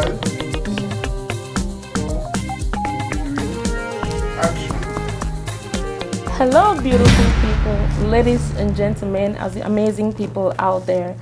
guys. Action. Hello, beautiful people, ladies and gentlemen, as the amazing people out there.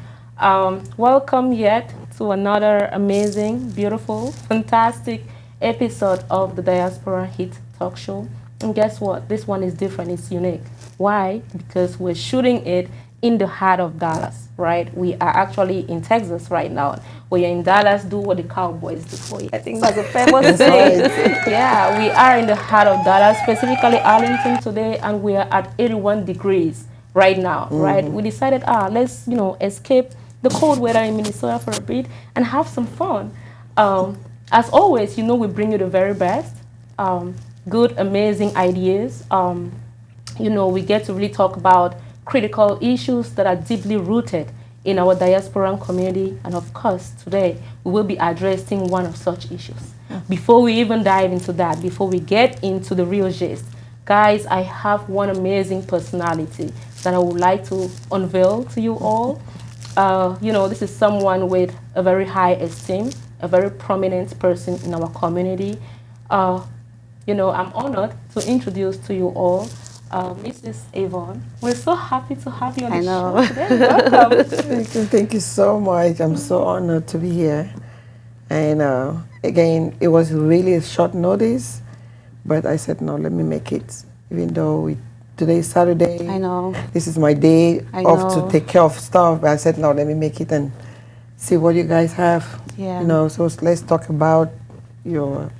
Welcome yet to another amazing, beautiful, fantastic episode of the Diaspora Hit Talk Show. And guess what? This one is different, it's unique. Why? Because we're shooting it in the heart of Dallas, right? We are actually in Texas right now. We are in Dallas, do what the Cowboys do for you. I think that's a famous saying. Yeah, we are in the heart of Dallas, specifically Arlington today, and we are at 81 degrees right now, right? We decided, let's, escape the cold weather in Minnesota for a bit and have some fun. As always, we bring you the very best, good, amazing ideas. We get to really talk about critical issues that are deeply rooted in our diasporan community. And of course, today we will be addressing one of such issues. Before we even dive into that, before we get into the real gist, guys, I have one amazing personality that I would like to unveil to you all. This is someone with a very high esteem, a very prominent person in our community. I'm honored to introduce to you all Mrs. Avon. We're so happy to have you on the show today. Welcome. Thank you so much. I'm so honored to be here. And again, it was really a short notice, but I said, no, let me make it. Even though today is Saturday. I know. This is my day off to take care of stuff. But I said, no, let me make it and see what you guys have. Yeah. So let's talk about your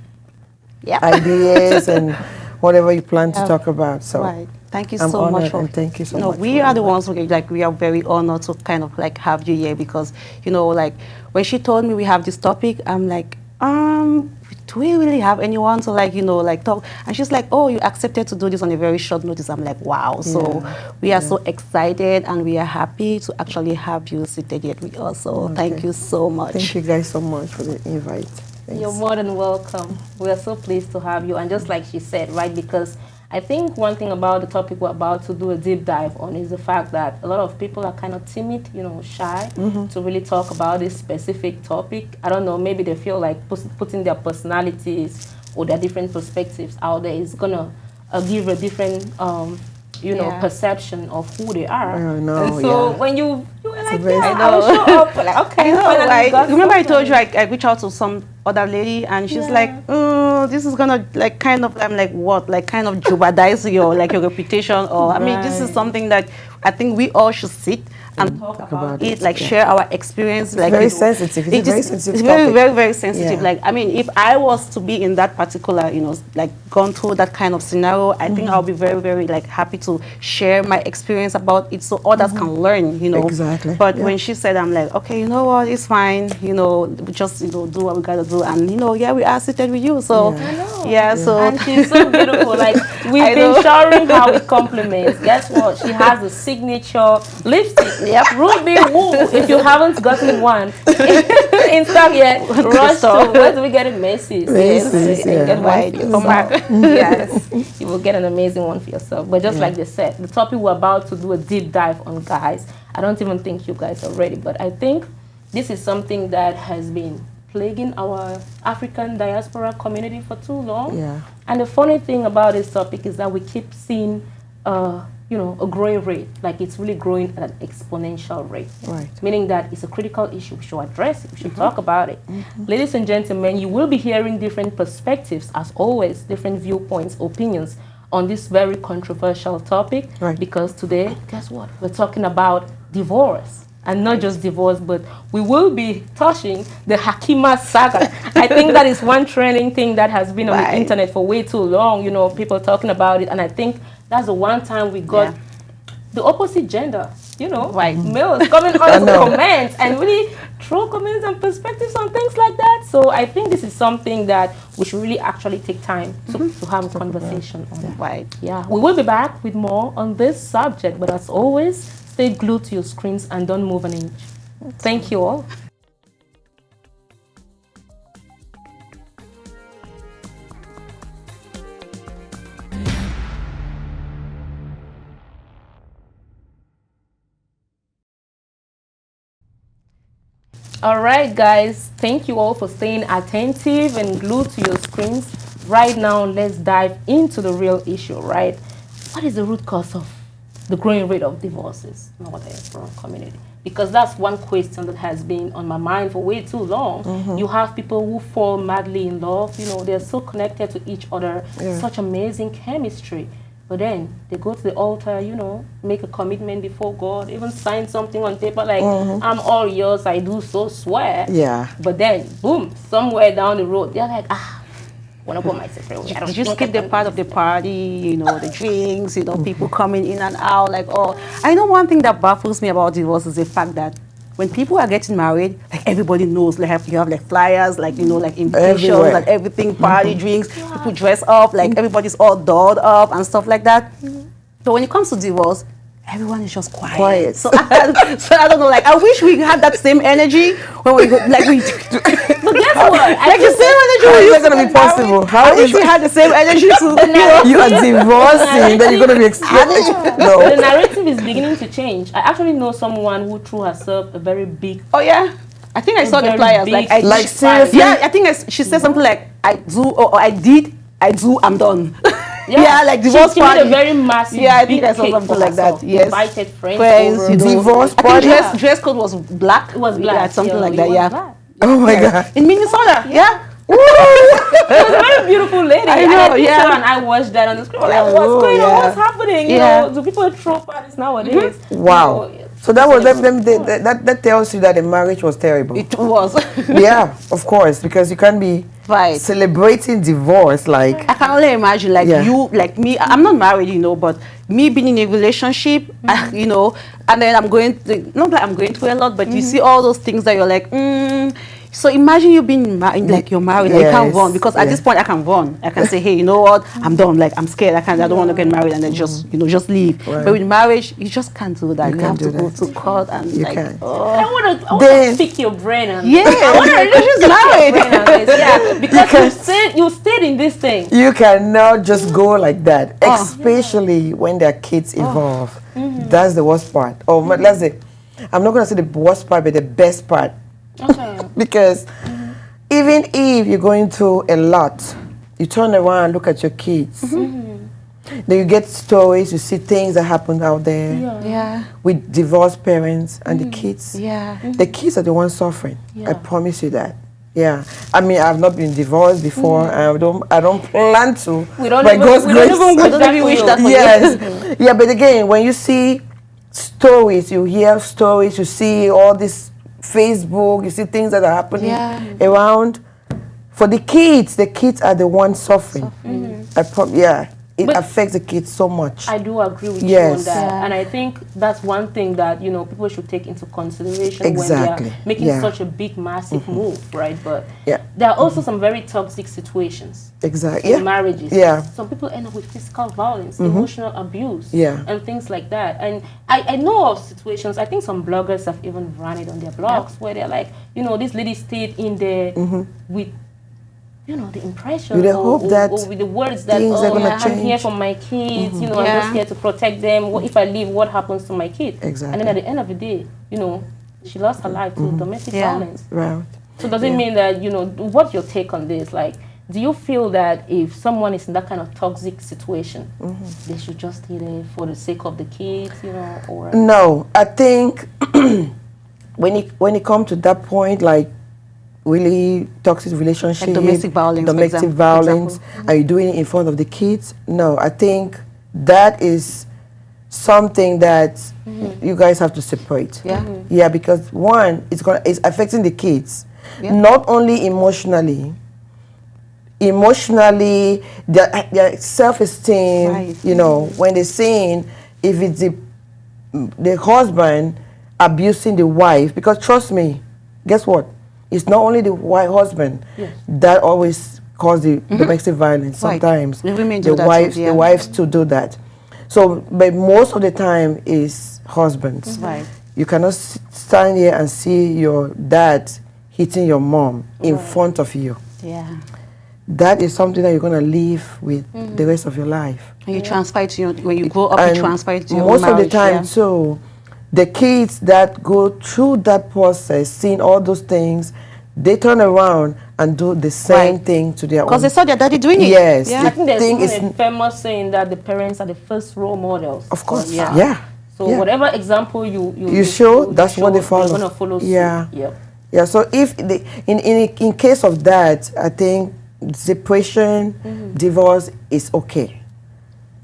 ideas and whatever you plan to talk about. So right. Thank you I'm so honored much. And thank you so much. We are the ones who we are very honored to kind of have you here because, when she told me we have this topic, I'm like, do we really have anyone to talk? And she's like, oh, you accepted to do this on a very short notice. I'm like, wow. So we are so excited and we are happy to actually have you seated here with us. So thank you so much. Thank you guys so much for the invite. Thanks. You're more than welcome. We are so pleased to have you. And just like she said, right, because I think one thing about the topic we're about to do a deep dive on is the fact that a lot of people are kind of timid, shy to really talk about this specific topic. I don't know, maybe they feel like putting their personalities or their different perspectives out there is going to give a different perception of who they are. And so when you were like, I'll show up. Like, okay, remember I told you I reached out to some other lady and she's like, oh, this is gonna I'm like, what? Kind of jeopardize your your reputation, or I mean, this is something that I think we all should sit and talk about it, share our experience. It's very sensitive. It's a very sensitive It's topic. very, very, very sensitive. I mean, if I was to be in that particular, gone through that kind of scenario, I think I'll be very, very happy to share my experience about it so others can learn, Exactly. But when she said, I'm like, okay, you know what, it's fine, just do what we gotta do, and we are seated with you. So so and she's so beautiful. We've been showering how it compliments. Guess what? She has a signature lipstick. Yep, Ruby Woo. If you haven't gotten one in stock yet, rush to where do we get it? Macy's. Macy's, And get one for yourself. from Yes, you will get an amazing one for yourself. But just like they said, the topic we're about to do a deep dive on, guys. I don't even think you guys are ready, but I think this is something that has been plaguing our African diaspora community for too long. Yeah. And the funny thing about this topic is that we keep seeing, a growing rate. It's really growing at an exponential rate. Right. Meaning that it's a critical issue. We should address it. We should talk about it. Ladies and gentlemen, you will be hearing different perspectives, as always, different viewpoints, opinions on this very controversial topic. Right. Because today, guess what? We're talking about divorce. And not just divorce, but we will be touching the Hakima saga. I think that is one trending thing that has been on the internet for way too long, people talking about it. And I think that's the one time we got the opposite gender, males coming on to comments and really throw comments and perspectives on things like that. So I think this is something that we should really actually take time to have a conversation on. Right. Yeah, we will be back with more on this subject, but as always, stay glued to your screens and don't move an inch. Thank you all. All right, guys. Thank you all for staying attentive and glued to your screens. Right now, let's dive into the real issue, right? What is the root cause of the growing rate of divorces in our diaspora community? Because that's one question that has been on my mind for way too long. You have people who fall madly in love, they're so connected to each other, such amazing chemistry. But then they go to the altar, make a commitment before God, even sign something on paper like, I'm all yours, I do so swear. Yeah. But then, boom, somewhere down the road, they're like, want to go my separate way. I don't Did you think skip I the can part do of the this. party, the drinks, people coming in and out, like, oh. I know one thing that baffles me about divorce is the fact that when people are getting married, like everybody knows, like you have like flyers, like, like invitations, Everywhere. like everything, party, drinks, people dress up, like everybody's all dolled up and stuff like that. But when it comes to divorce, everyone is just quiet. Quiet. So I don't know, like I wish we had that same energy when we go, like we But guess what? like the same energy How we is used that going to be possible? How I wish is we had the same energy to, you are divorcing, then you're going to be The no. narrative is beginning to change. I actually know someone who threw herself a very big. Oh yeah, I think I saw the very flyers. big Like, seriously? Yeah, I think she said something like I do or I did, I do, I'm done. Yeah, like divorce she made party. a very massive. Yeah, I think big I saw cake something for like that. herself. Yes. Invited friends, Friends, over. Divorce I think party? dress code was black. It was black. Yeah, something yeah, like it that. was Yeah. black. Oh my God. In Minnesota. Yeah. She was a very beautiful lady. I and know, I think yeah. so, and I watched that on the screen. I was Yeah, like, what's oh, going on? yeah. What's happening? Yeah. Do people throw parties nowadays? Wow. So that was that tells you that the marriage was terrible. It was. Yeah, of course, because you can't be Right. celebrating divorce like I can only imagine, like Yeah. you, like me. I'm not married, but me being in a relationship, and then I'm going to, not that I'm going through a lot, but you see all those things that you're like, So imagine you being like you're married, like you can't Yes, run because at yeah. this point I can run. I can say, hey, you know what? I'm done. Like I'm scared. I don't want to get married and then just leave. Right. But with marriage, you just can't do that. You can't have to do go that. to court and You like, can't. I want to Then- pick your brain on Yeah, I want to she's married. Yeah, because you stayed in this thing. you cannot just go like that, especially when there are kids involved. That's the worst part. Oh, let's say, I'm not going to say the worst part, but the best part. Okay. Because even if you're going through a lot, you turn around and look at your kids. Then you get stories, you see things that happen out there Yeah. with divorced parents and the kids. Yeah. The kids are the ones suffering. Yeah. I promise you that. Yeah, I mean, I've not been divorced before. I don't plan to. We don't by even- God's we don't grace. even wish I don't that even for wish you. that for you. Yes, yeah, but again, when you see stories, you hear stories, you see all this Facebook, you see things that are happening around. For the kids are the ones suffering. It But- affects the kids so much. I do agree with you Yes. on that. Yeah. And I think that's one thing that, people should take into consideration Exactly. when they are making Yeah. such a big, massive move, right? But Yeah. there are also some very toxic situations Exactly. in marriages. Yeah. Some people end up with physical violence, emotional abuse, Yeah. and things like that. And I know of situations, I think some bloggers have even run it on their blogs where they're like, this lady stayed in there with the impression With the or, hope that or with the words that, things are gonna I'm here change. for my kids, I'm Yeah. just here to protect them. What if I leave, what happens to my kid? Exactly. And then at the end of the day, she lost her life to domestic Yeah. violence. Right. So does it mean that, what's your take on this? Like, do you feel that if someone is in that kind of toxic situation, they should just stay there for the sake of the kids, or... No, I think when it comes to that point, like really toxic relationship, Like domestic violence, for domestic violence, are you doing it in front of the kids? No, I think that is something that you guys have to separate. Yeah. Yeah, because one, it's affecting the kids, not only emotionally, their self-esteem. Right. When they're saying if it's the husband abusing the wife, because trust me, guess what? It's not only the husband that always cause the domestic violence. Right. Sometimes The women do that too, the wives to do that. So, but most of the time is husbands. Right. You cannot stand here and see your dad hitting your mom in front of you. Yeah. That is something that you're gonna live with the rest of your life. And you transfer it to your, when you grow up, And you transfer it to your most marriage. of the time too, the kids that go through that process, seeing all those things, they turn around and do the same Right. thing to their Because own. they saw their daddy doing it. Yes, Yeah. the I think there's thing even is, a famous saying that the parents are the first role models. of course, Yeah. yeah. So Yeah. whatever example You show, that's what they follow. They're gonna follow Yeah. suit. Yep. Yeah, so if the, in case of that, I think separation, divorce is okay.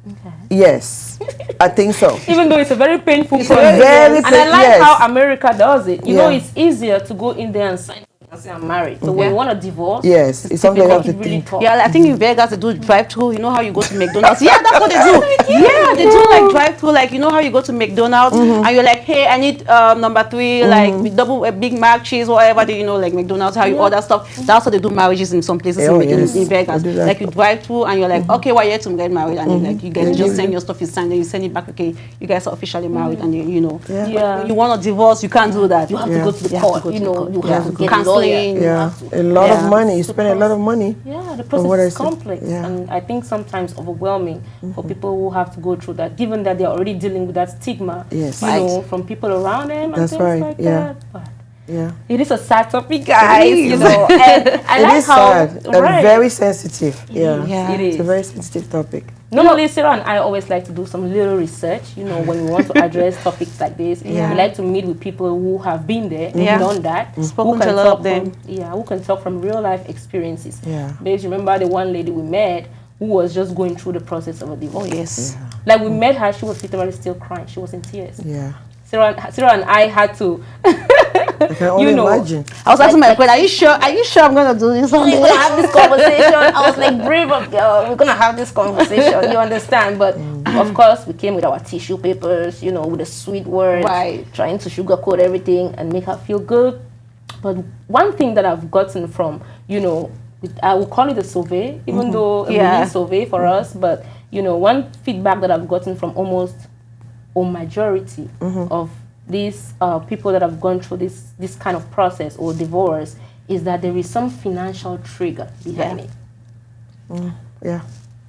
Okay. Yes, I think so. Even though it's a very painful It's a process. very And I pain- like yes. how America does it. You know, Yeah. it's easier to go in there and sign and say I'm married. So when you want to divorce, Yes, it's something they you make have it to really think. tough. Yeah, I think in Vegas they do drive-through. You know how you go to McDonald's? Yeah, that's what they do. Yeah, they do like drive-through. Like you know how you go to McDonald's and you're like, hey, I need number 3, like with double a Big Mac cheese, whatever. You know, like McDonald's, how you order stuff. That's how they do marriages in some places Oh, in yes. Vegas. They do that. Like you drive through and you're like, okay, we're here to get married, and like you guys They just do. send your stuff, you sign, then you send it back. Okay, you guys are officially married, and you know. Yeah. Yeah. When you want to divorce, you can't do that. You have Yeah. to go to the You have to court. go to You the know, court. you Yeah. have to get a Counseling. lawyer. You Yeah, have to. a lot Yeah. of money. You The spend a lot of process- money. Yeah, the From what process I is see. complex, Yeah. and I think sometimes overwhelming for people who have to go through that, given that they're already dealing with that stigma, Yes. you know, from people around them and That's things right, like yeah. that. But Yeah. it is a sad topic, guys. is. You know, and I It like is how sad and right. very sensitive. Yeah. Yeah. It It's a is. very sensitive topic. Normally, Sarah and I always like to do some little research. You know, when we want to address topics like this, Yeah. we like to meet with people who have been there, Yeah. done that, Spoken who to a can lot talk of them. from, yeah, who can talk from real life experiences. Yeah. Babes, remember the one lady we met who was just going through the process of a divorce? Oh yes. Like we met her, she was literally still crying. She was in tears. Yeah. Sarah and I had to. I can only know. imagine. I was asking my friend, are you sure? Are you sure I'm gonna do this one We're day? gonna have this conversation. I was like, brave up, girl. We're gonna have this conversation. You understand? But of course, we came with our tissue papers, you know, with the sweet words, Right. trying to sugarcoat everything and make her feel good. But one thing that I've gotten from, you know, I will call it a survey, even though a Yeah. mini survey for us. But you know, one feedback that I've gotten from almost a majority of these people that have gone through this kind of process or divorce is that there is some financial trigger behind Yeah. it. Yeah.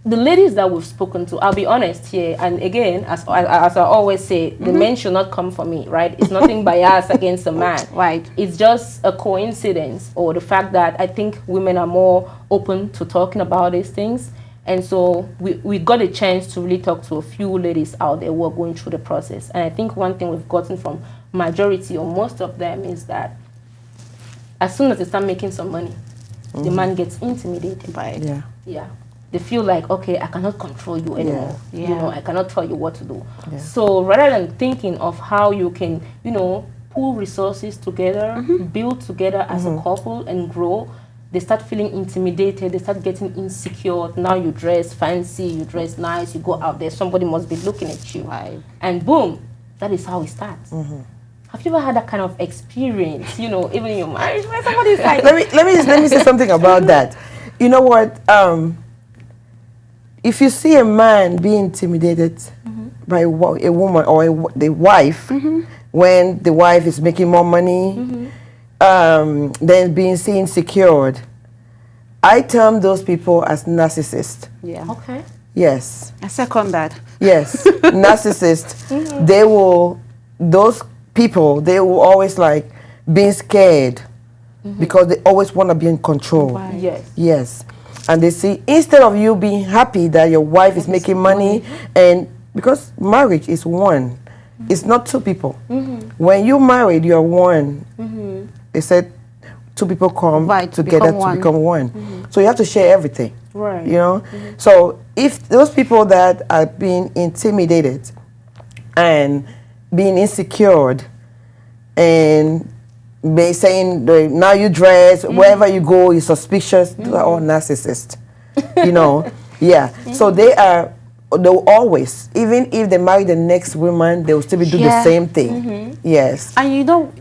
The ladies that we've spoken to, I'll be honest here, and again, as I always say, the men should not come for me, right? It's nothing biased against a man. Right. It's just a coincidence, or the fact that I think women are more open to talking about these things. And so we got a chance to really talk to a few ladies out there who are going through the process. And I think one thing we've gotten from majority or most of them is that as soon as they start making some money, the man gets intimidated. Right. Yeah. Yeah. They feel like, okay, I cannot control you anymore. Yeah. You know, I cannot tell you what to do. Yeah. So rather than thinking of how you can, you know, pool resources together, build together as a couple and grow, they start feeling intimidated. They start getting insecure. Now you dress fancy, you dress nice, you go out there, somebody must be looking at you. Right. And boom, that is how it starts. Have you ever had that kind of experience, you know, even in your marriage, where somebody's like, let me say something about that. You know what? If you see a man being intimidated by a woman or the wife, when the wife is making more money, then being seen secured, I term those people as narcissists. Yeah. okay. Yes. I second that. Yes, narcissists. They will, those people, they will always like being scared because they always want to be in control. Right. Yes. Yes, and they see instead of you being happy that your wife is making money, and because marriage is one, it's not two people. When you married, you're one. They said two people come Right, to together become to one. become one. So you have to share everything. Right. You know? So if those people that are being intimidated and being insecure and be saying now you dress, wherever you go, you're suspicious, those are all narcissists. You know? Yeah. So they'll always, even if they marry the next woman, they'll still be doing the Yeah. same thing. Yes. And you know,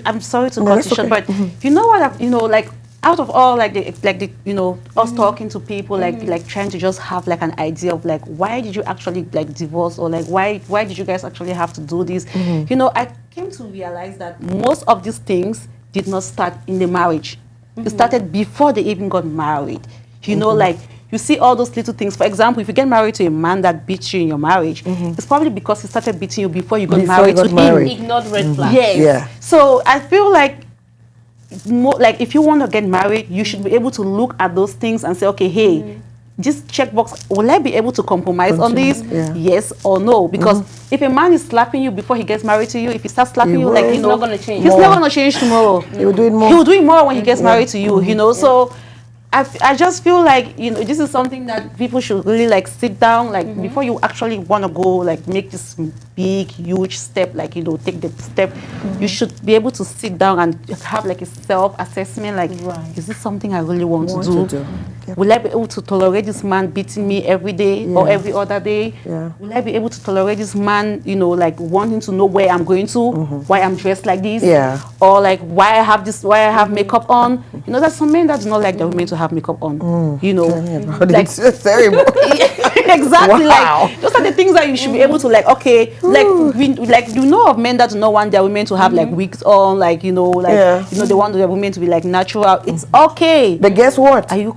I'm sorry to No, cut that's you short, okay. but you know what? You know, like out of all, like the you know, us talking to people, like trying to just have like an idea of like why did you actually like divorce, or like why did you guys actually have to do this? You know, I came to realize that most of these things did not start in the marriage. It started before they even got married. You know, like you see all those little things. For example, if you get married to a man that beats you in your marriage, it's probably because he started beating you before you got married to him. Ignored red flags. Yes. Yeah. So I feel like like if you want to get married, you should be able to look at those things and say, okay, hey, this checkbox, will I be able to compromise on this? Yeah. Yes or no? Because if a man is slapping you before he gets married to you, if he starts slapping you, like, you He's know, not going to change. he's never going to change tomorrow. He will do it more. He will do it more when he gets married to you, you know. So I just feel like, you know, this is something that people should really like sit down, like before you actually want to go, like make this big, huge step, like, you know, take the step, you should be able to sit down and have like a self-assessment, like, is this something I really want to do? Yep. Will I be able to tolerate this man beating me every day or every other day? Yeah. Will I be able to tolerate this man, you know, like wanting to know where I'm going to, why I'm dressed like this, Yeah. or like why I have this, why I have makeup on? You know, there's some men that do not like the women to have makeup on. You know, like It's terrible. exactly. Wow. Like those are the things that you should be able to like. Okay, like like you know of men that do not want their women to have like wigs on, like, you know, like you know, they want their women to be like natural. It's okay. But guess what? Are you?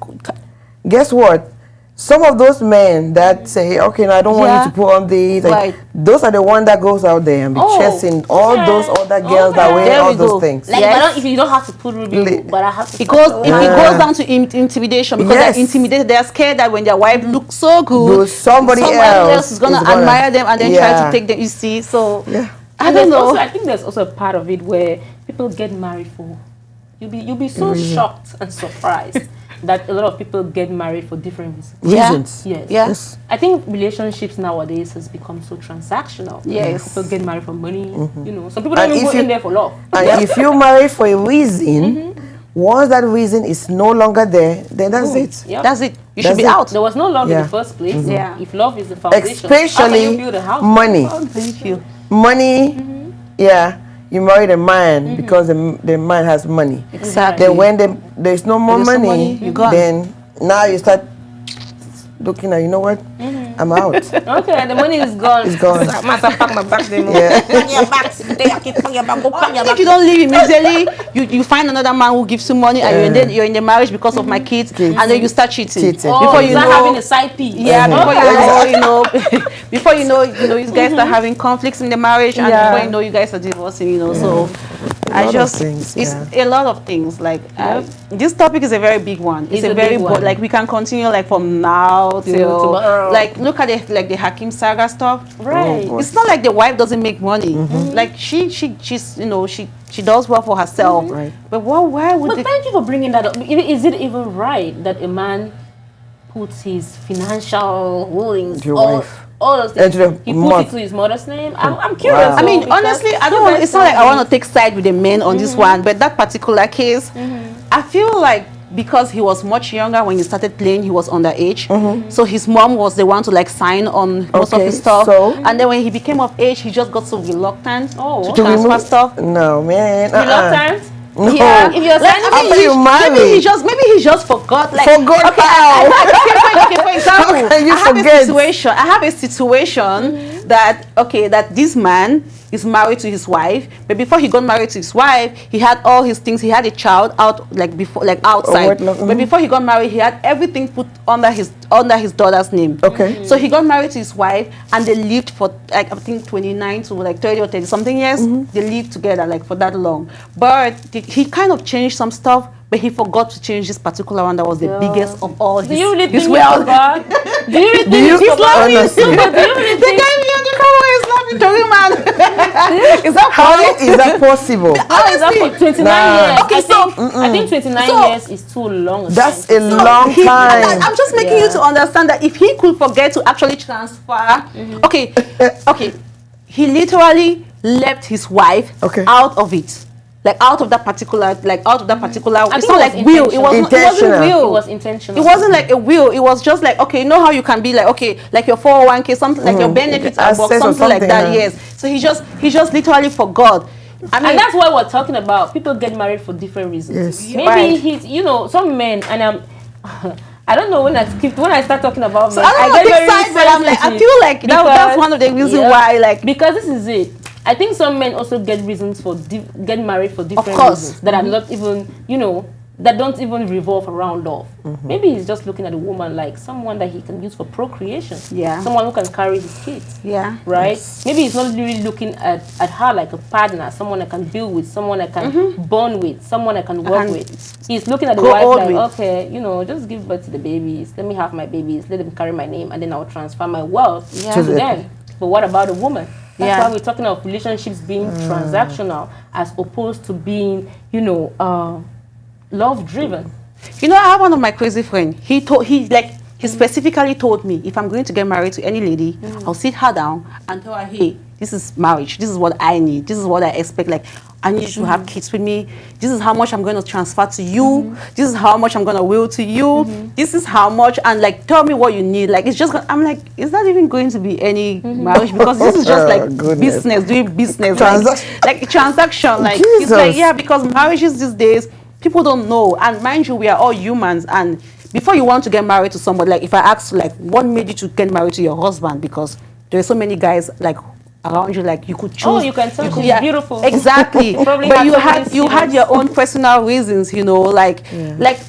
Guess what? Some of those men that say, okay, no, I don't want you to put on these, like, those are the one that goes out there and be chasing all those other girls that wear all those things. Like, if you don't have to put ruby, but I have to. It goes down to intimidation, because they're intimidated. They're scared that when their wife looks so good, somebody else is gonna admire them and then try to take them. You see, so I don't know. I think there's also a part of it where people get married for. You'll be so shocked and surprised that a lot of people get married for different reasons. Yes. I think relationships nowadays has become so transactional. Yes. People get married for money. You know, some people don't even go in there for love. And if you marry for a reason, once that reason is no longer there, then that's it. That's it. You should be out. There was no love in the first place. If love is the foundation, how can you build a house? Money. Thank you. Money. You married a man because the man has money. Exactly. Then when there's no more money, then now you start looking at, you know what? I'm out. Okay, the money is gone. It's gone. I must have packed my bags. Yeah. Your bags. Pack your bag. Go pack your If bag. you don't leave immediately, you find another man who gives you money, and you're in the marriage because of my kids, and then you start cheating. Before you know, having a side piece. Before you know, you guys start having conflicts in the marriage, and before you know, you guys are divorcing. You know, so it's a lot of things. Like this topic is a very big one. It's a very broad. Like we can continue like from now till tomorrow. Like look at the Hakim Saga stuff. Right. It's not like the wife doesn't make money. Like she's you know she does well for herself. Right. But why would? But thank you for bringing that up. Is it even right that a man puts his financial rulings all those things, he puts it to his mother's name? I'm curious. I mean, honestly, I don't want. It's not like I want to take side with the men on this one, but that particular case, I feel like because he was much younger when he started playing, he was underage. So his mom was the one to like sign on most of his stuff. And then when he became of age, he just got so reluctant to transfer stuff. No, man. Reluctant? No. Yeah, if you're maybe he just forgot. Like, forgot how? Okay, for example, I have a situation that this man is married to his wife, but before he got married to his wife, he had all his things. He had a child outside. But before he got married, he had everything put under his daughter's name. Okay. So he got married to his wife, and they lived for like I think 29 to like 30 or 30 something years. They lived together like for that long. But he kind of changed some stuff. But he forgot to change this particular one that was the biggest of all his wealth. Do you really think he's laughing? The guy on the cover is laughing to him, man. Is that How is that possible? How is that for 29 years? Okay, I think 29 years is too long. That's a long time. I'm just making you to understand that if he could forget to actually transfer, okay, he literally left his wife out of it. Like out of that particular, it's not like will. It wasn't will. It was intentional. It wasn't like a will. It was just like, okay, you know how you can be like, okay, like your 401k, something like your benefits at work, something like that. Yes. So he just literally forgot. I mean, and that's why we're talking about. People get married for different reasons. Yes. Maybe he's, some men, and I don't know when I start talking about men. I get very sensitive, but I'm like, I feel like that's one of the reasons why, like, because this is it. I think some men also get reasons for get married for different reasons that are not even, that don't even revolve around love. Maybe he's just looking at a woman like someone that he can use for procreation. Yeah. Someone who can carry his kids. Yeah. Right? Yes. Maybe he's not really looking at her like a partner, someone I can build with, someone I can bond with, someone I can work with. He's looking at the wife like, okay, you know, just give birth to the babies. Let me have my babies. Let them carry my name, and then I'll transfer my wealth to them. But what about a woman? That's why we're talking of relationships being transactional as opposed to being, you know, love-driven. You know, I have one of my crazy friends. He specifically told me, if I'm going to get married to any lady, I'll sit her down and tell her, hey, this is marriage. This is what I need. This is what I expect. Like, I need you to have kids with me. This is how much I'm going to transfer to you. This is how much I'm going to will to you. This is how much, and like, tell me what you need. Like, it's just, I'm like, is that even going to be any marriage? Because this is just like business, doing business. Like transaction. Like, it's like, yeah, because marriages these days, people don't know. And mind you, we are all humans. And before you want to get married to somebody, like if I ask, like, what made you to get married to your husband? Because there are so many guys, like, around you, like you could choose. Oh, you can tell she's beautiful. Exactly. But you had your own personal reasons, you know, like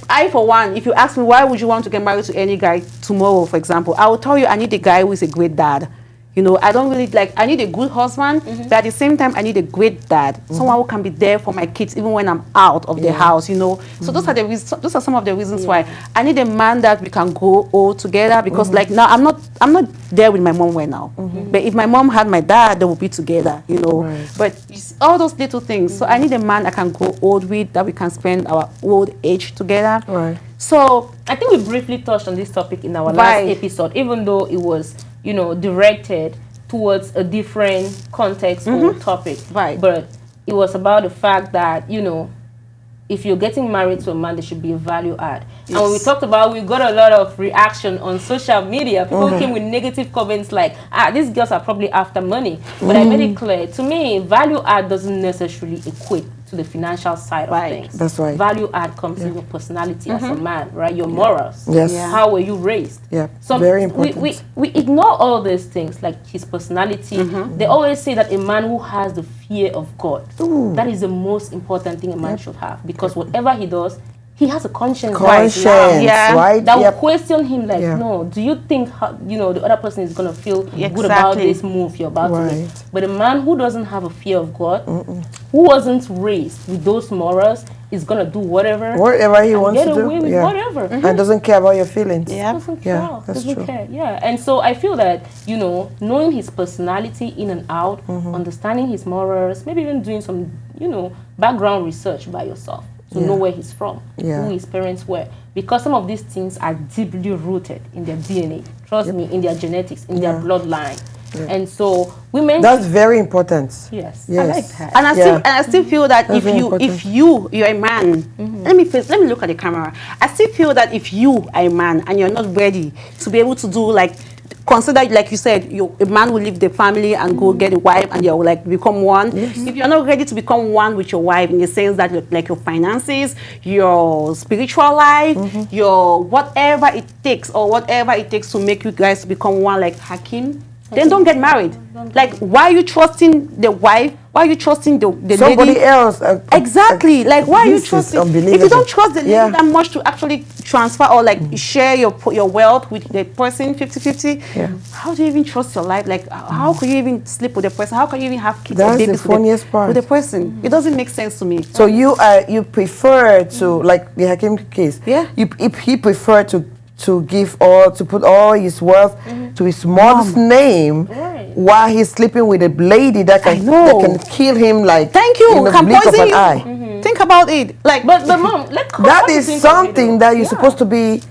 I, for one, if you ask me why would you want to get married to any guy tomorrow, for example, I will tell you I need a guy who is a great dad. You know, I don't really like, I need a good husband, but at the same time, I need a great dad. Someone who can be there for my kids even when I'm out of the house, you know. So those are some of the reasons why I need a man that we can go all together, because like now I'm not there with my mom right now. But if my mom had my dad, they would be together, you know. But it's all those little things. So I need a man I can go old with, that we can spend our old age together. So I think we briefly touched on this topic in our last episode, even though it was, you know, directed towards a different context or topic. But it was about the fact that, you know, if you're getting married to a man, there should be a value add. And when we talked about, we got a lot of reaction on social media. People came with negative comments like, these girls are probably after money. But I made it clear, to me, value add doesn't necessarily equate to the financial side of things. That's right. Value add comes in your personality as a man, right? Your morals. Yes. How were you raised? So very important. We ignore all these things like his personality. They always say that a man who has the fear of God, that is the most important thing a man should have, because whatever he does, he has a conscience, right? That will question him like, no, do you think, you know, the other person is going to feel good about this move you're about to make? But a man who doesn't have a fear of God, who wasn't raised with those morals, is going to do whatever he wants to do. Whatever. And doesn't care about your feelings. Doesn't true. care. And so I feel that, you know, knowing his personality in and out, understanding his morals, maybe even doing some, you know, background research by yourself to know where he's from, who his parents were. Because some of these things are deeply rooted in their DNA. Trust me, in their genetics, in their bloodline. And so women, that's very important. Yes. I like that. And I still feel that if you're a man, let me look at the camera. I still feel that if you are a man and you're not ready to be able to do, like, consider, like you said, a man will leave the family and go get a wife, and you'll like become one. If you're not ready to become one with your wife, in the sense that like your finances, your spiritual life, your whatever it takes, to make you guys become one, like Hakim, then don't get married. Like, why are you trusting the wife? Why are you trusting the somebody lady? else? Exactly. Like, why are you trusting? If you don't trust the lady that much to actually transfer or like share your wealth with the person 50-50, how do you even trust your life? Like, how could you even sleep with the person? How can you even have kids or babies with the person? It doesn't make sense to me. So you prefer to, like the Hakim case, if he preferred to put all his wealth to his mom's name, while he's sleeping with a lady that can kill him, like, thank you, in the can blink of poison an you. eye. Think about it. Like, but mom, that is something that you're supposed to be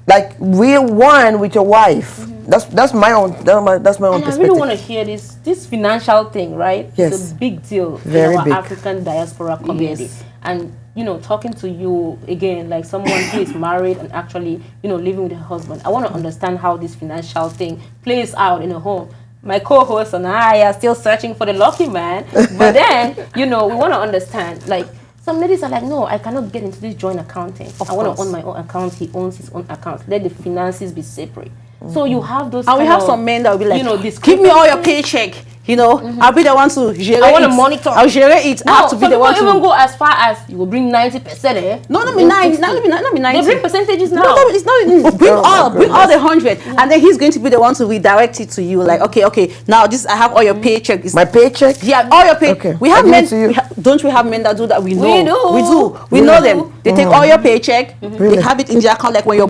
like real one with your wife. That's my own perspective. I really want to hear this financial thing, right? Yes. It's a big deal Very in our big. African diaspora community. And, you know, talking to you again, like someone who is married and actually, you know, living with her husband, I want to understand how this financial thing plays out in a home. My co-host and I are still searching for the lucky man, but then, you know, we want to understand, like, some ladies are like, no, I cannot get into this joint accounting. I want to own my own account. He owns his own account. Let the finances be separate. So you have those. And we have some men that will be like, you know, give me all your paycheck. You know, I'll be the one to generate I want it. to monitor. I'll generate it. I have to be the one to even go as far as you will bring 90%. No, not me 90. Not me 90. They bring percentages now. No, it's not. Bring all the 100, and then he's going to be the one to redirect it to you. Like, okay. Now this, I have all your paycheck. My paycheck. Yeah, all your pay. Okay. We have men. To you. Don't we have men that do that? We know. We do. We know them. They take all your paycheck. They have it in their account. Like when your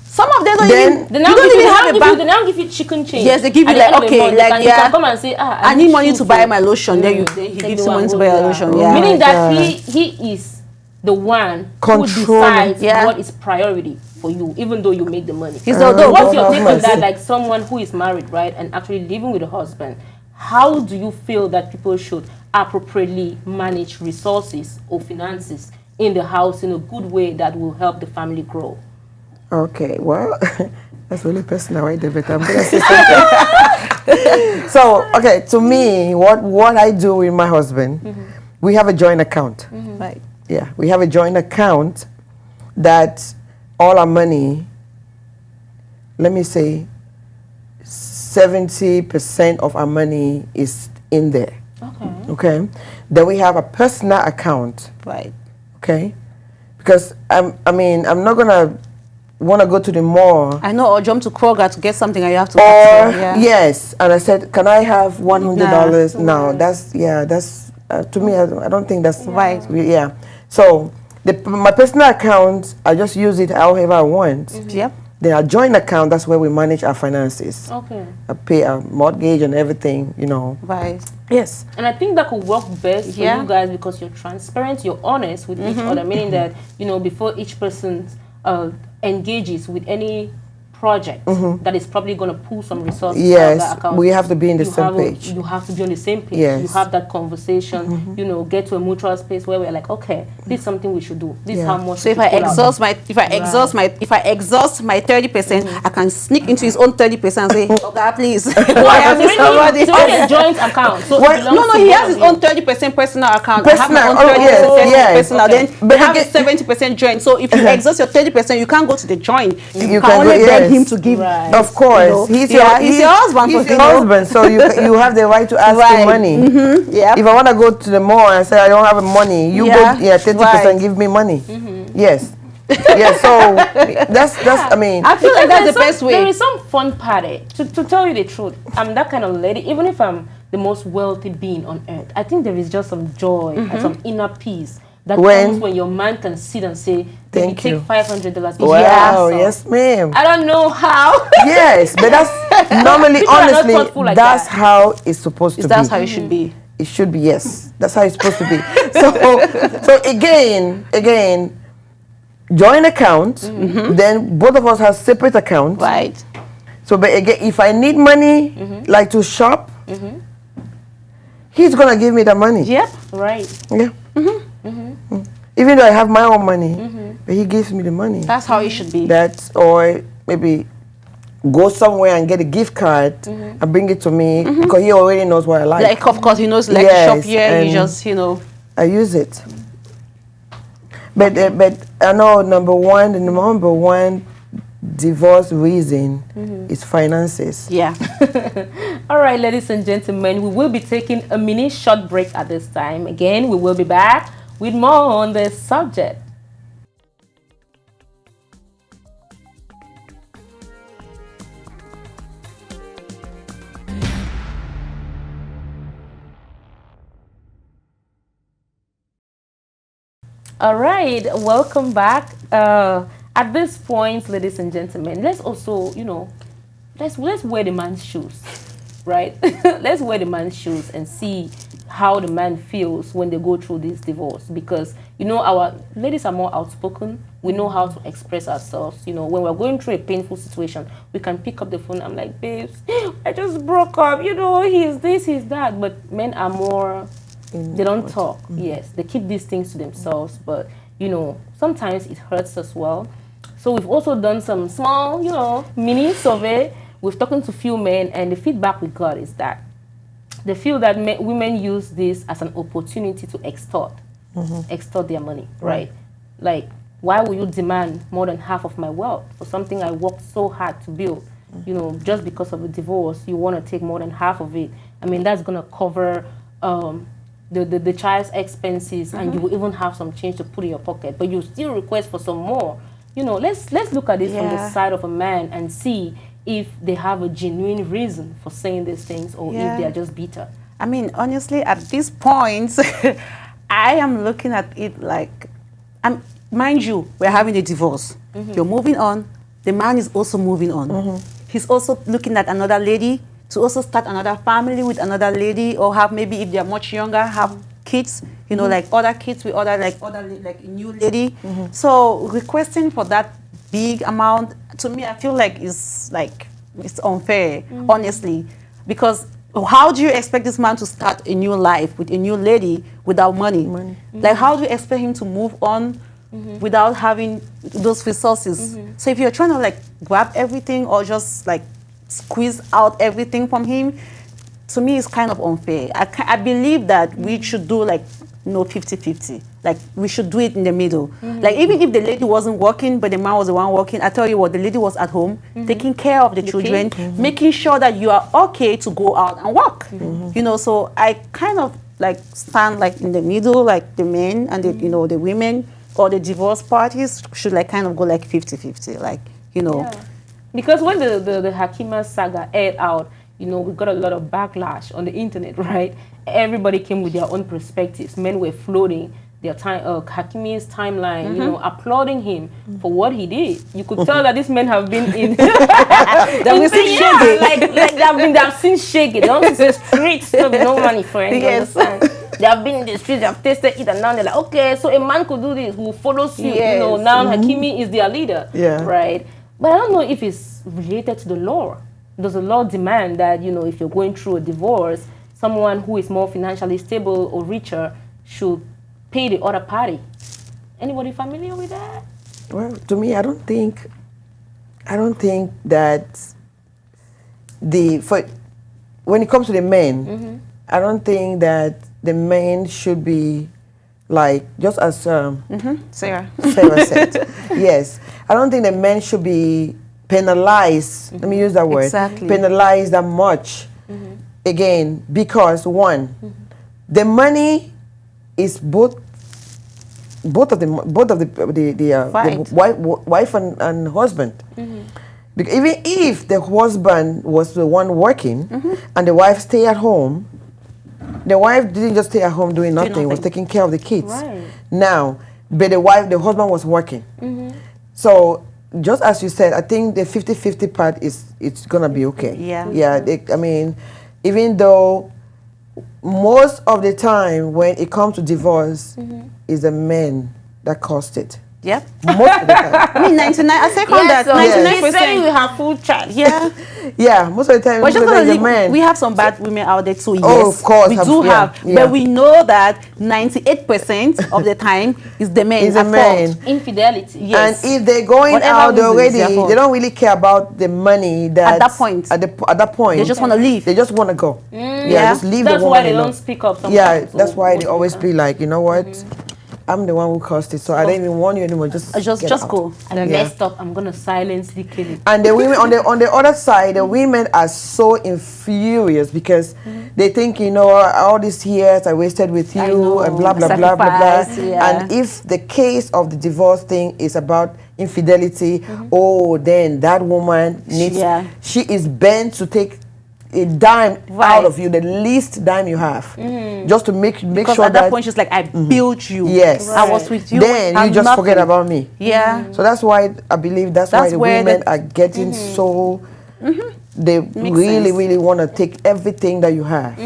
some of them don't even. They You don't even have a bank. They now give you chicken change. Yes, they give you At the like, end of the okay, month, like, you can come and say, I need money to buy my lotion. Then he gives you money to buy your lotion. Yeah. Meaning that he is the one who decides what is priority for you, even though you make the money. What's your take on that? Like someone who is married, right, and actually living with a husband, how do you feel that people should appropriately manage resources or finances in the house in a good way that will help the family grow? Okay, well, that's really personal, right there, but I'm gonna say something. So, okay, to me, what I do with my husband, we have a joint account. Right. Yeah, we have a joint account that all our money, let me say, 70% of our money is in there. Okay. Then we have a personal account. Right. Okay. Because I'm not gonna want to go to the mall. I know, or jump to Kroger to get something, and you have to. Yes, and I said, can I have $100? No, that's to me. I don't think that's right. Yeah. So my personal account, I just use it however I want. Yep. Then our joint account, that's where we manage our finances. Okay. I pay our mortgage and everything, you know. Right. Yes. And I think that could work best for you guys because you're transparent, you're honest with each other, meaning that, before each person engages with any project that is probably going to pull some resources out of that account. We have to be in the same page. You have to be on the same page. Yes. You have that conversation, get to a mutual space where we're like, okay, this is something we should do. This is how much. So if I exhaust my 30%, I can sneak into his own 30% and say, okay, please. It's already a joint account. So no, he has his own 30% personal account. Personal, I have my own 30% personal. Okay. Then they have a 70% joint. So if you exhaust your 30%, you can't go to the joint. You can only beg him to give. Right. Of course, he's your husband. He's your husband, so you have the right to ask him money. Yeah. If I want to go to the mall and say I don't have money, you go 30% give me money. Yes. Yeah. So that's I mean. I feel like that's the best way. There is some fun party. To tell you the truth, I'm that kind of lady. Even if I'm the most wealthy being on earth, I think there is just some joy and some inner peace that comes when your man can sit and say, "Thank you, take $500." Wow, yes, ma'am. I don't know how. Yes, but that's normally, honestly, like that's how it's supposed to be. That's how it should be. It should be, yes. That's how it's supposed to be. So again, joint account. Then both of us have separate accounts. Right. So, but again, if I need money, like to shop, he's gonna give me the money. Yep. Right. Yeah. Even though I have my own money, but he gives me the money. That's how it should be. That's, or maybe go somewhere and get a gift card and bring it to me because he already knows what I like. Like, of course, he knows, like, shop here, you just, I use it. But I know the number one divorce reason is finances. Yeah. All right, ladies and gentlemen, we will be taking a mini short break at this time. Again, we will be back with more on this subject. All right, welcome back. At this point, ladies and gentlemen, let's also, let's wear the man's shoes, right? Let's wear the man's shoes and see how the man feels when they go through this divorce. Because, our ladies are more outspoken. We know how to express ourselves. When we're going through a painful situation, we can pick up the phone. I'm like, babes, I just broke up. He's this, he's that. But men are more... They don't talk. Yes, they keep these things to themselves, but sometimes it hurts as well. So we've also done some small, mini survey. We've talked to few men, and the feedback we got is that they feel that women use this as an opportunity to extort their money, right? Like, why will you demand more than half of my wealth for something I worked so hard to build? you know, just because of a divorce, you want to take more than half of it. I mean, that's going to cover the child's expenses, and you will even have some change to put in your pocket, but you still request for some more. You know, let's look at this from the side of a man and see if they have a genuine reason for saying these things, or if they are just bitter. I mean, honestly, at this point, I am looking at it like, mind you, we're having a divorce. You're moving on. The man is also moving on. He's also looking at another lady to also start another family with another lady, or have, maybe if they're much younger, have kids, you know, like other kids with other like a new lady. So requesting for that big amount, to me, I feel like it's unfair, honestly, because how do you expect this man to start a new life with a new lady without money? Like, how do you expect him to move on without having those resources? So if you're trying to like grab everything or just like squeeze out everything from him, to me it's kind of unfair. I believe that we should do like 50-50. Like, we should do it in the middle. Like, even if the lady wasn't working but the man was the one working, I tell you what, the lady was at home taking care of the children, making sure that you are okay to go out and work. You know, so I kind of like stand like in the middle, like the men and the, you know, the women or the divorce parties should like kind of go like 50-50, like, you know. Yeah. Because when the Hakima saga aired out, you know, we got a lot of backlash on the internet, right? Everybody came with their own perspectives. Men were floating their Hakimi's timeline, you know, applauding him for what he did. You could tell that these men have been in they've seen shaggy. Like they've seen shaggy. They don't see the streets, no money for any. Yes. They have been in the streets, they have tasted it, and now they're like, okay, so a man could do this, who follows you, you know, now Hakimi is their leader, right? But I don't know if it's related to the law. Does the law demand that, you know, if you're going through a divorce, someone who is more financially stable or richer should pay the other party? Anybody familiar with that? Well, to me, I don't think that when it comes to the men, I don't think that the men should be like, just as Sarah said. Yes, I don't think the men should be penalized. Let me use that word. Exactly. Penalized that much. Again, because one, the money is both of the wife and husband. Because even if the husband was the one working and the wife stay at home, the wife didn't just stay at home doing nothing, was taking care of the kids. Right. Now, but the husband was working. So just as you said, I think the 50-50 part it's gonna be okay. Yeah. I mean, even though most of the time when it comes to divorce, it's the men that caused it. Yep. Most of the time. I mean, 99. I say that 99%. We have full charge. Yeah. Yeah. Most of the time, the men. We have some bad women out there too. Yes, of course, we do have. But we know that 98% of the time is the men. Is the men. Infidelity. Yes. And if they're going out already, they don't really care about the money. At that point, at that point, they just want to leave. They just want to go. Yeah, just leave the woman alone. That's why they don't speak up. Sometimes. Yeah, that's why they always be like, you know what? I'm the one who caused it, so I don't even want you anymore. Just go. I messed up. I'm gonna silently kill it. And the women on the other side, the women are so infurious because they think, you know, all these years I wasted with you and blah blah blah blah blah. Yeah. And if the case of the divorce thing is about infidelity, oh, then that woman needs. She is bent to take a dime out of you, the least dime you have, just to make because sure at that point she's like, I built you. Yes, I was with you. Then you just forget about me. Yeah. So that's why I believe that's why the women are getting so. They really want to take everything that you have,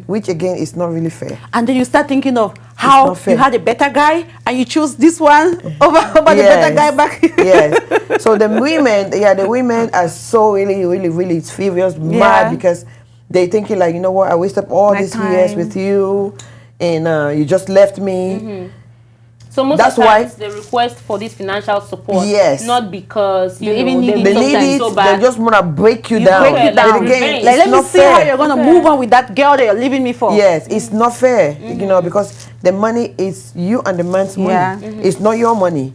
which again is not really fair. And then you start thinking of how you had a better guy and you choose this one over the better guy back. Yes. So the women are so really furious, mad because they thinking like, you know what, I wasted all these years with you, and you just left me. So most of the times they request for this financial support, not because you even need it so bad. They just want to break you down. Break it down. Again, like, let me see how you're going to move on with that girl that you're leaving me for. Yes, it's not fair, you know, because the money is you and the man's money. It's not your money.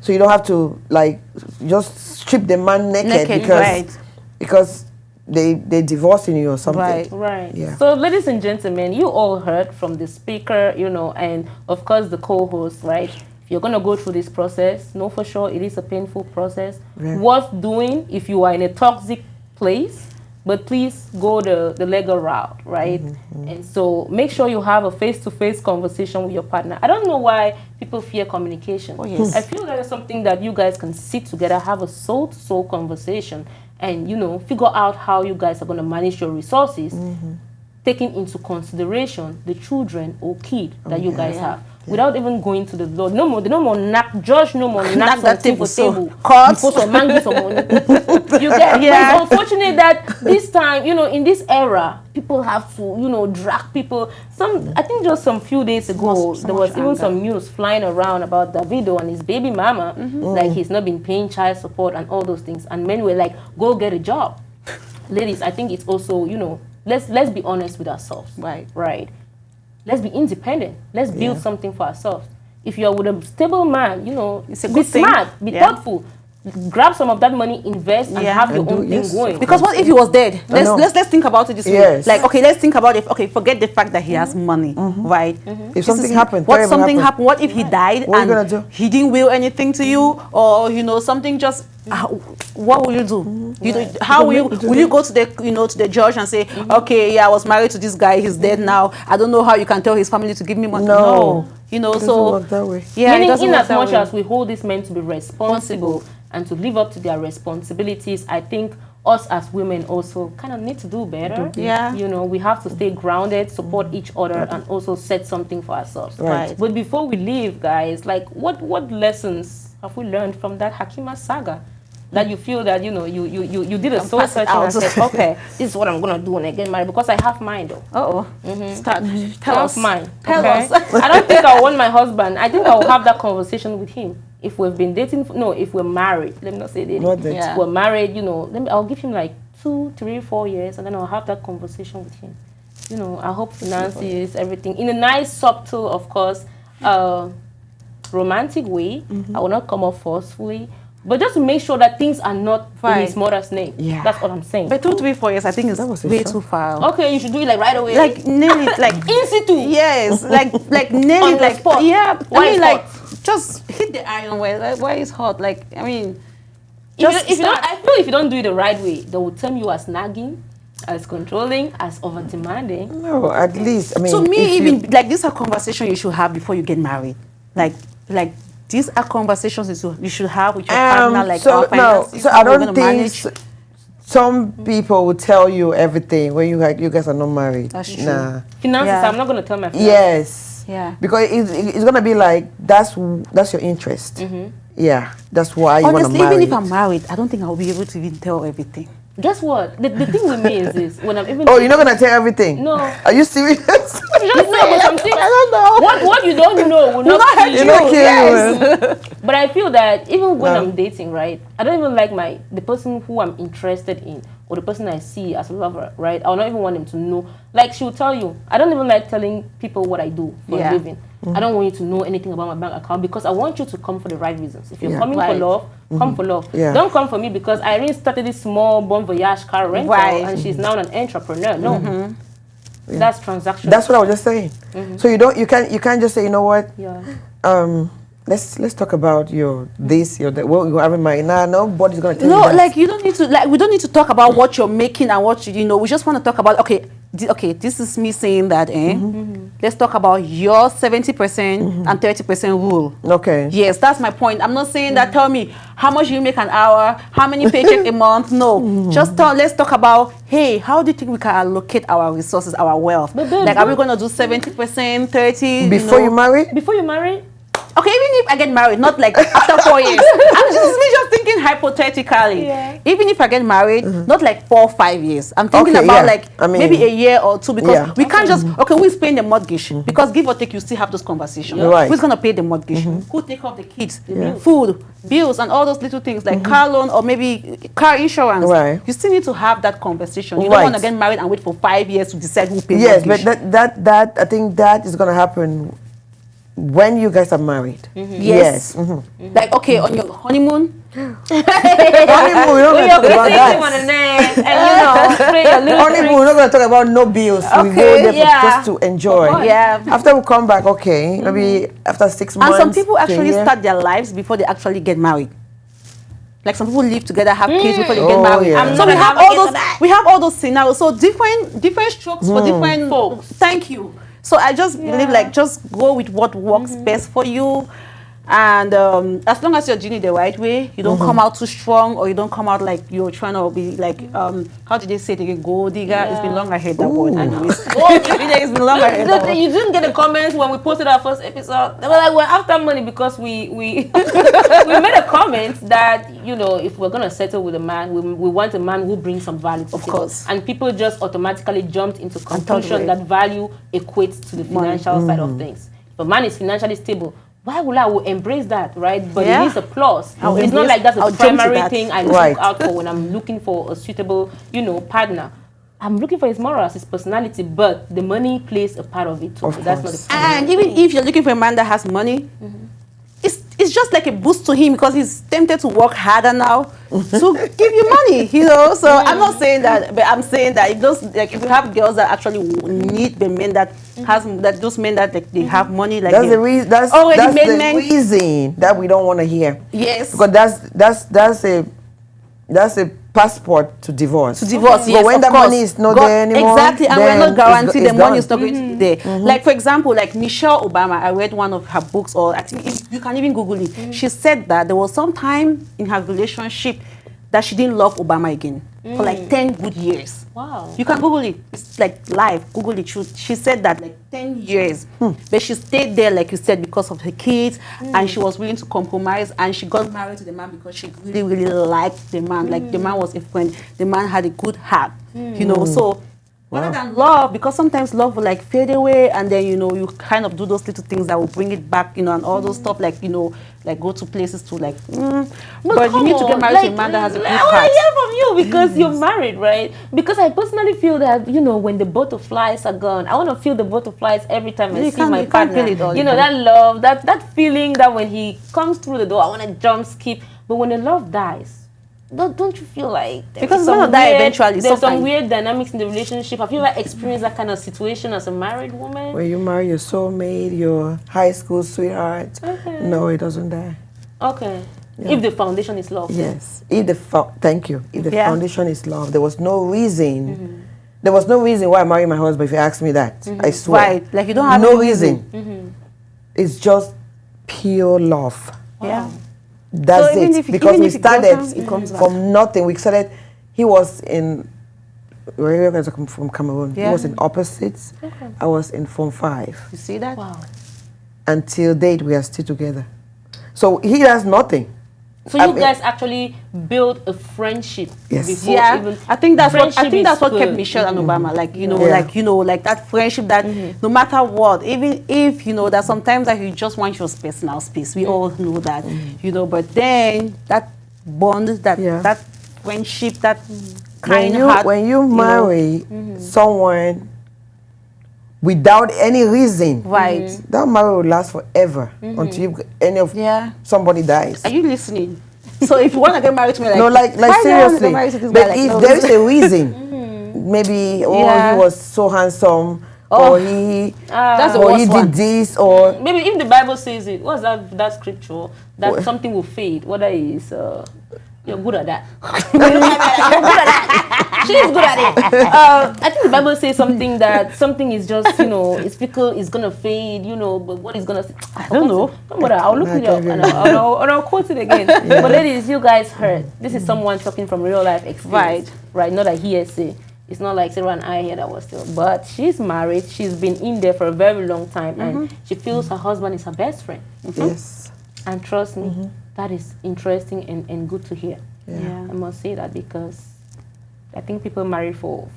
So you don't have to like just strip the man naked because because they divorcing you or something. Right. Right. Yeah. So, ladies and gentlemen, you all heard from the speaker, and of course the co-host, right? If you're going to go through this process, know for sure it is a painful process. Yeah. Worth doing if you are in a toxic place, but please go the legal route, right? And so make sure you have a face-to-face conversation with your partner. I don't know why people fear communication. Oh, yes. I feel that is something that you guys can sit together, have a soul-to-soul conversation, and figure out how you guys are going to manage your resources, taking into consideration the children or kid that you guys have, without even going to the law. No more knock judge, no more knock that something table, for so table. courts. Before some man give some money. You get. Yeah. But it's unfortunate that this time, in this era, people have to, drag people. I think just some few days ago, So there much was even anger. some news flying around about Davido and his baby mama, like he's not been paying child support and all those things. And men were like, go get a job. Ladies, I think it's also, let's be honest with ourselves. Right. Right. Let's be independent. Let's build something for ourselves. If you're with a stable man, It's a be good thing. smart, be Yeah. thoughtful. Grab some of that money, invest, and Yeah. have your And own do- thing yes. going. Because what if he was dead? know. Let's think about it this way. Yes. Like, okay, let's think about it. Okay, forget the fact that he has money, right? If This something is- happened, what terrible something happened. happened? What if he died What are and you gonna do? he didn't will anything to you, or something just? What will you do? How will you go to the to the judge and say, okay, yeah, I was married to this guy, he's dead now. I don't know how you can tell his family to give me money. No. You know, It doesn't so work that way. yeah, it Meaning, doesn't in work as that much way. as we hold these men to be responsible and to live up to their responsibilities, I think us as women also kind of need to do better. Yeah. We have to stay grounded, support each other, and also set something for ourselves. Right. But before we leave, guys, like what lessons have we learned from that Hakima saga? That you feel that you did a soul pass it searching and out. said, okay, this is what I'm gonna do when I get married, because I have mine though. Start. Tell Have us. mine. Tell okay? us. I don't think I want my husband. I think I'll have that conversation with him. If we've been dating, if we're married, let me not say dating. Not dating. Yeah. We're married, I'll give him like 2, 3, 4 years, and then I'll have that conversation with him. I hope finances, everything, in a nice, subtle, of course, romantic way. I will not come off forcefully, but just to make sure that things are not in Right. his mother's name. Yeah. That's what I'm saying. But 2, 3, 4 years, I think That was is a way shock. too far. Okay, you should do it like right away. Like nail it, like in situ. yes, like nail On it, the like spot. yeah. Why I mean, it's like hot? just hit the iron where like why it's hot. Like I mean, If you don't, I feel if you don't do it the right way, they will term you as nagging, as controlling, as over demanding. No, at least, I mean, to me, if even like this are conversation you should have before you get married. Like these are conversations you should have with your partner. Like so our finances, so how I we're don't gonna think manage. some people will tell you everything when you guys are not married. That's true. Nah. Finances, Yeah. I'm not going to tell my finances. Yes. Yeah. Because it's gonna be like that's your interest. Yeah, that's why you want to Honestly, marry. even if I'm married, I don't think I'll be able to even tell everything. Guess what? The thing with me is this: when I'm even Oh, you're not gonna tell everything? No. Are you serious? just know, but some things, I don't know. what you don't know will not kill You're you. not kidding, man. But I feel that even when No. I'm dating, right, I don't even like the person who I'm interested in or the person I see as a lover, right? I will not even want them to know. Like she will tell you, I don't even like telling people what I do for a Yeah. living. I don't want you to know anything about my bank account because I want you to come for the right reasons. If you're Yeah. coming for Right. love, come for love. Yeah. Don't come for me because Irene started this small bon voyage car rental Right. and she's now an entrepreneur. No. That's transaction. That's what I was just saying. So you can't just say, you know what? yeah. Let's talk about your this, your that. Well, you haven't married. Nah, nobody's gonna tell you No, that. like you don't need to we don't need to talk about what you're making and what you know. We just want to talk about okay, this is me saying that let's talk about your 70% and 30% rule. Okay. Yes, that's my point. I'm not saying that tell me how much you make an hour, how many paycheck a month. No. Just let's talk about hey, how do you think we can allocate our resources, our wealth? But babe, Like are we gonna do 70%, 30 Before you marry? Before you marry, Okay, even if I get married, not like after 4 years. I'm just thinking hypothetically. Yeah. Even if I get married, not like 4 or 5 years. I'm thinking Okay, about yeah. like I mean, maybe a year or two because yeah. we can't just who's paying the mortgage? Because give or take, you still have those conversations. Right. Who's gonna pay the mortgage? Who take care of the kids? Yeah. Food, bills, and all those little things like car loan or maybe car insurance. Right. You still need to have that conversation. You Right. don't want to get married and wait for 5 years to decide who pays Yes, mortgage. but that I think that is gonna happen when you guys are married. Yes. Like, okay, on your honeymoon, Honeymoon, we're not going to talk about Him on the that. neck and play a little Honeymoon, we're not going to talk about no bills. We go Okay, there for just to enjoy. Yeah. After we come back, okay, maybe after 6 And months. some people to a actually year. start their lives before they actually get married. Like some people live together, have kids before they get Oh, married. yeah. So I'm we not have having all it those. We have all those scenarios. So different strokes for different Folks. Thank you. So I just believe like just go with what works best for you. And as long as you're doing it the right way, you don't come out too strong, or you don't come out like you're trying to be like how did they say it again? Gold digger. It's been long I heard that word. Anyways, gold digger. It's been long I heard that word. You didn't get the comments when we posted our first episode. They were like, "We're after money because we we made a comment that if we're gonna settle with a man, we want a man who brings some value to the table." course. And people just automatically jumped into conclusion it. that value equates to the financial side of things. If a man is financially stable, why will I will embrace that, right? But it needs a plus. I'll It's not embrace- like that's a I'll jump to primary that. thing I Right. look out for when I'm looking for a suitable, partner. I'm looking for his morals, his personality, but the money plays a part of it too. Of So that's not course. the primary. And even if you're looking for a man that has money, it's just like a boost to him because he's tempted to work harder now to give you money, So I'm not saying that, but I'm saying that if you have girls that actually need the men that those men that like, they have money, like That's they the reason. That's already made the men. reason that we don't want to hear. Yes. Because that's a passport to divorce. To divorce, But yes, when of the course. money is not there anymore, exactly, and we're then not guaranteed it's the money done. is not going to be there. Like for example, like Michelle Obama, I read one of her books, or I think you can even Google it. She said that there was some time in her relationship that she didn't love Obama again for like 10 good years. Wow. You can Google it. It's like live. Google it. She said that like 10 years. But she stayed there, like you said, because of her kids. And she was willing to compromise. And she got married to the man because she really, really liked the man. Like the man was a friend. The man had a good heart. So rather than love, because sometimes love will like fade away, and then you kind of do those little things that will bring it back, and all those stuff like like go to places to like. But you need to get married to a man that has a good I heart. want to hear from you because you're married, right? Because I personally feel that when the butterflies are gone, I want to feel the butterflies every time I You see can't- my you can't partner. feel it all the That love, that feeling that when he comes through the door, I want to jump, skip. But when the love dies, don't you feel like Because it's gonna die eventually, There's some sometime. weird dynamics in the relationship. Have you ever experienced that kind of situation as a married woman? When you marry your soulmate, your high school sweetheart, no, it doesn't die. Okay. If the foundation is love. Yes. Thank you. If the Yeah. foundation is love, there was no reason. There was no reason why I married my husband. If you ask me that, I swear. Right. Like you don't have no any reason. It's just pure love. Yeah. That's So even it. if- Because even we if it goes started down, it comes back. from nothing. We started. He was in. Where are you from Cameroon? Yeah. He was in opposites. I was in Form 5. You see that? Wow. Until date, we are still together. So he has nothing. So I you mean- guys actually build a friendship Yes. before Yeah, even. I think that's Friendship is what kept good. Michelle and Obama, like Yeah. like that friendship that no matter what, even if that sometimes that you just want your personal space, we all know that, but then that bond, that Yeah. that friendship, that kind when heart, you marry someone without any reason, right? that marriage will last forever until Yeah. somebody dies. Are you listening? So if you want to get married to me, like No, like why do I wanna seriously. get married to this But guy? Like, if no. there is a reason, maybe Yeah. he was so handsome, or he That's the or he worst did one. this, or Maybe if the Bible says it, what's that scripture that something will fade? Whether it's you're good at that. You're good at that. She's good at it. I think the Bible says something that something is just it's fickle, it's gonna fade, but what is gonna? I don't know. Don't bother. I'll look I it up can't and I'll quote it again. But ladies, you guys heard. This is someone talking from real life experience, right? Not a hearsay. It's not like Sarah and I here that was still. But she's married. She's been in there for a very long time, and she feels her husband is her best friend. yes, And trust me, that is interesting and good to hear. Yeah. I must say that because I think people marry for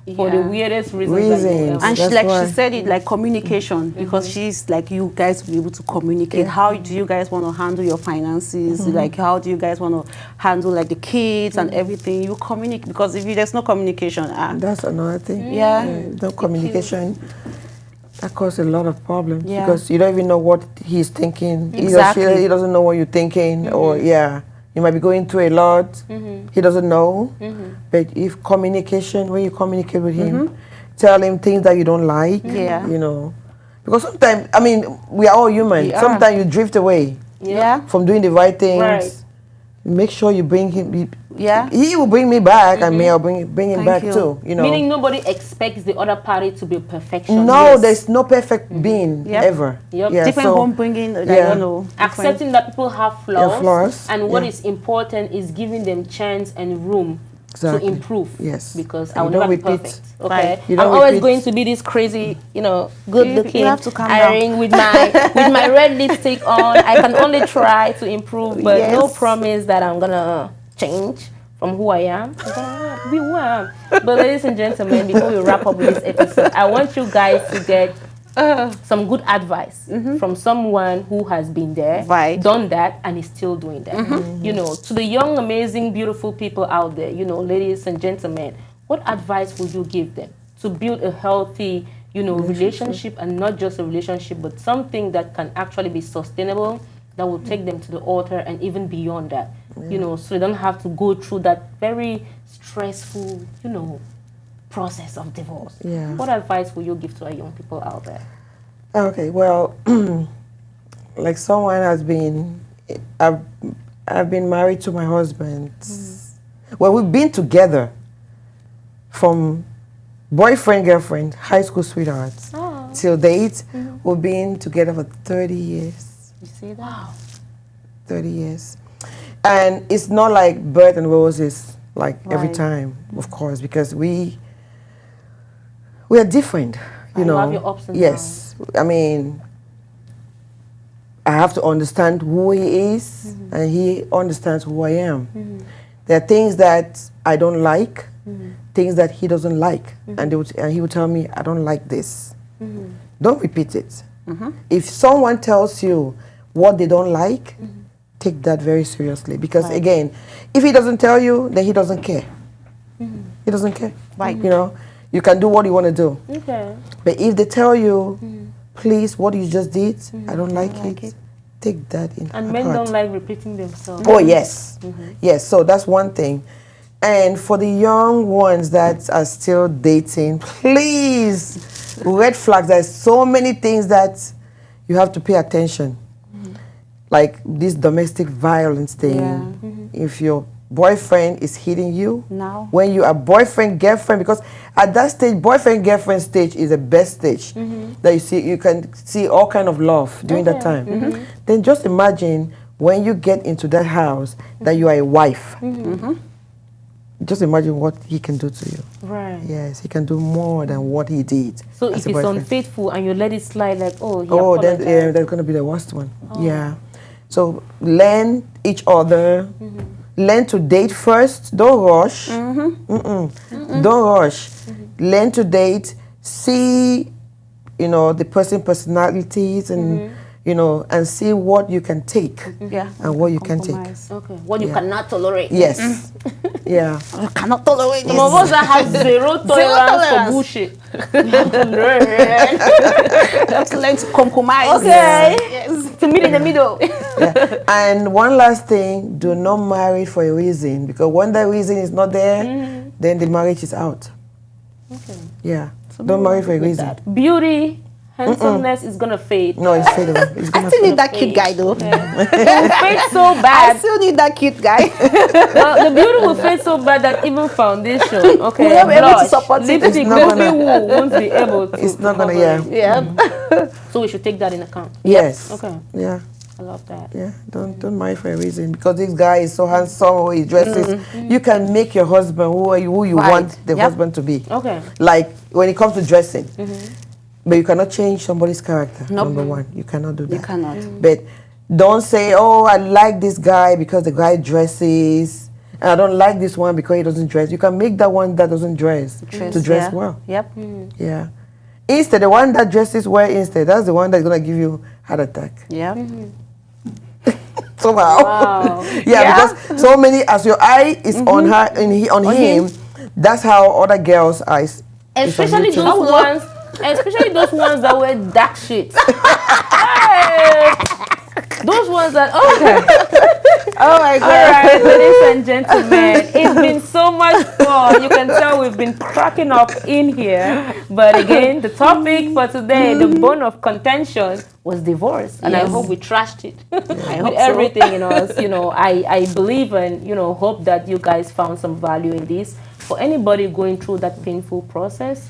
the Yeah. weirdest reasons. Reasons. And That's she why. she said it like communication because she's like you guys will be able to communicate. How do you guys want to handle your finances? Like how do you guys want to handle like the kids and everything? You communicate because if there's no communication, that's another thing. Yeah. No communication. That causes a lot of problems Yeah. because you don't even know what he's thinking. Exactly. He doesn't know what you're thinking, or You might be going through a lot. He doesn't know. But if communication, when you communicate with him, tell him things that you don't like, Yeah. you know. Because sometimes, I mean, we are all human. We are. Sometimes you drift away Yeah. from doing the right things. Right. Make sure you bring him. Yeah. He will bring me back, and me, I'll bring him Thank back you. too. You know. Meaning nobody expects the other party to be perfection. No, Yes. there's no perfect being Yep. ever. Yep. Yeah, Different so, home bringing, I yeah. don't know. Accepting that people have flaws, flaws, and what yeah. is important is giving them chance and room Exactly. to improve. Yes. Because And I will you don't never be repeat. perfect. Right. Okay. You I'm don't always repeat. going to be this crazy, good looking, you have to calm down. iron with my red lipstick on. I can only try to improve, but no Yes. promise that I'm gonna change from who I am. I'm gonna be who I am. But ladies and gentlemen, before we wrap up with this episode, I want you guys to get some good advice from someone who has been there, Right. done that, and is still doing that. To the young, amazing, beautiful people out there, ladies and gentlemen, what advice would you give them to build a healthy, relationship, and not just a relationship, but something that can actually be sustainable, that will take them to the altar and even beyond that, so they don't have to go through that very stressful, process of divorce. Yeah. What advice will you give to our young people out there? Okay, well, like someone has been, I've been married to my husband. Well, we've been together from boyfriend, girlfriend, high school sweethearts, till date. We've been together for 30 years. You see that? Wow. 30 years. And it's not like bird and roses, like every Right. time, of course, because we are different, you You know. have your ups and yes. I mean, I have to understand who he is, and he understands who I am. There are things that I don't like, things that he doesn't like, and he would tell me, I don't like this. Don't repeat it. If someone tells you what they don't like, take that very seriously. Because again, if he doesn't tell you, then he doesn't care. He doesn't care. Right. You know, you can do what you want to do. Okay. But if they tell you, please, what you just did, I don't like it, take that in And men heart. don't like repeating themselves. Oh, yes. Yes, so that's one thing. And for the young ones that are still dating, please, red flags. There's so many things that you have to pay attention. Like this domestic violence thing. Yeah. If your boyfriend is hitting you, Now. when you are boyfriend, girlfriend, because at that stage, boyfriend, girlfriend stage is the best stage. That you can see all kind of love during that time. Then just imagine when you get into that house that you are a wife. Just imagine what he can do to you. Right. Yes, he can do more than what he did. So as if a it's boyfriend. unfaithful and you let it slide, like, he then apologized. yeah, that's gonna be the worst one. Yeah. So learn each other. Learn to date first. Don't rush. Don't rush. Learn to date. See, the personalities and and see what you can take Yeah. and what you can take. Compromise. Okay. What you Yeah. cannot tolerate. Yes. Yeah. I cannot tolerate Some of us that have zero tolerance for tolerance. bullshit. You have to learn to compromise. Okay. Yes. To meet in the middle. Yeah. And one last thing, do not marry for a reason, because when that reason is not there, then the marriage is out. Okay. Yeah. Don't marry for a reason. Beauty, handsomeness is gonna fade. No, it's fadeable. It's I gonna still fade. need that cute guy though. It will fade so I bad. still need that cute guy. Well, the beauty will fade so bad that even foundation, okay, We'll not be able to blush, support it. lipstick, It's not baby gonna- woo won't be able to. It's not gonna, cover yeah. it. Yeah. So we should take that in account. Yes. Okay, Yeah. I love that. Yeah. Don't marry for a reason, because this guy is so handsome, how he dresses. You can make your husband who you Right. want the Yep. husband to be. Okay. Like when it comes to dressing. But you cannot change somebody's character. Nope. Number one, you cannot do that. You cannot. But don't say, oh, I like this guy because the guy dresses, and I don't like this one because he doesn't dress. You can make that one that doesn't dress to dress Yeah. well. Yep. Yeah. Instead, the one that dresses well, that's the one that's going to give you heart attack. Yep. Somehow. Wow. Yeah, because so many, as your eye is on her, on him, that's how other girls' eyes. is on Especially you too. those ones that wear dark shit. Hey! Those ones that, okay. Oh my All God. right, ladies and gentlemen, it's been so much fun. You can tell we've been cracking up in here. But again, the topic for today, the bone of contention, was divorce. And I Yes. hope we trashed it I with hope so. everything in us. I believe and, hope that you guys found some value in this. For anybody going through that painful process,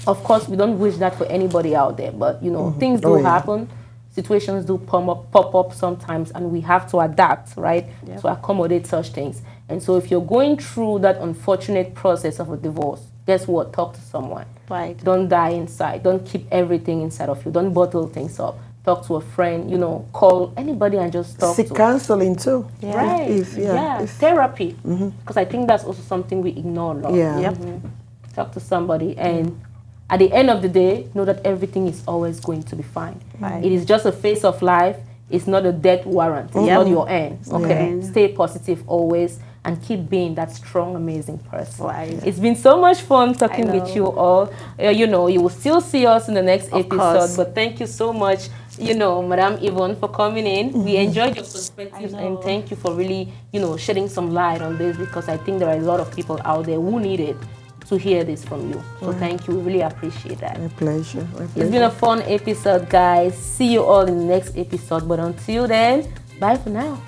of course, we don't wish that for anybody out there. But, things do Oh, yeah. happen. Situations do pop up sometimes, and we have to adapt, right, to accommodate such things. And so if you're going through that unfortunate process of a divorce, guess what? Talk to someone. Right. Don't die inside. Don't keep everything inside of you. Don't bottle things up. Talk to a friend, call anybody and just talk Seek to. counseling too. Yeah. Right. If Therapy. Because I think that's also something we ignore a lot. yeah. Yep. Talk to somebody, and at the end of the day, know that everything is always going to be fine. Right. It is just a phase of life. It's not a death warrant. It's not your end. Okay. Yeah. Stay positive always and keep being that strong, amazing person. Right. It's been so much fun talking I with know. you all. You will still see us in the next Of episode. course. But thank you so much, Madam Yvonne, for coming in. We enjoyed your perspectives, and thank you for really, shedding some light on this, because I think there are a lot of people out there who need it to hear this from you. So thank you. We really appreciate that. My pleasure. My It's pleasure. been a fun episode, guys. See you all in the next episode. But until then, bye for now.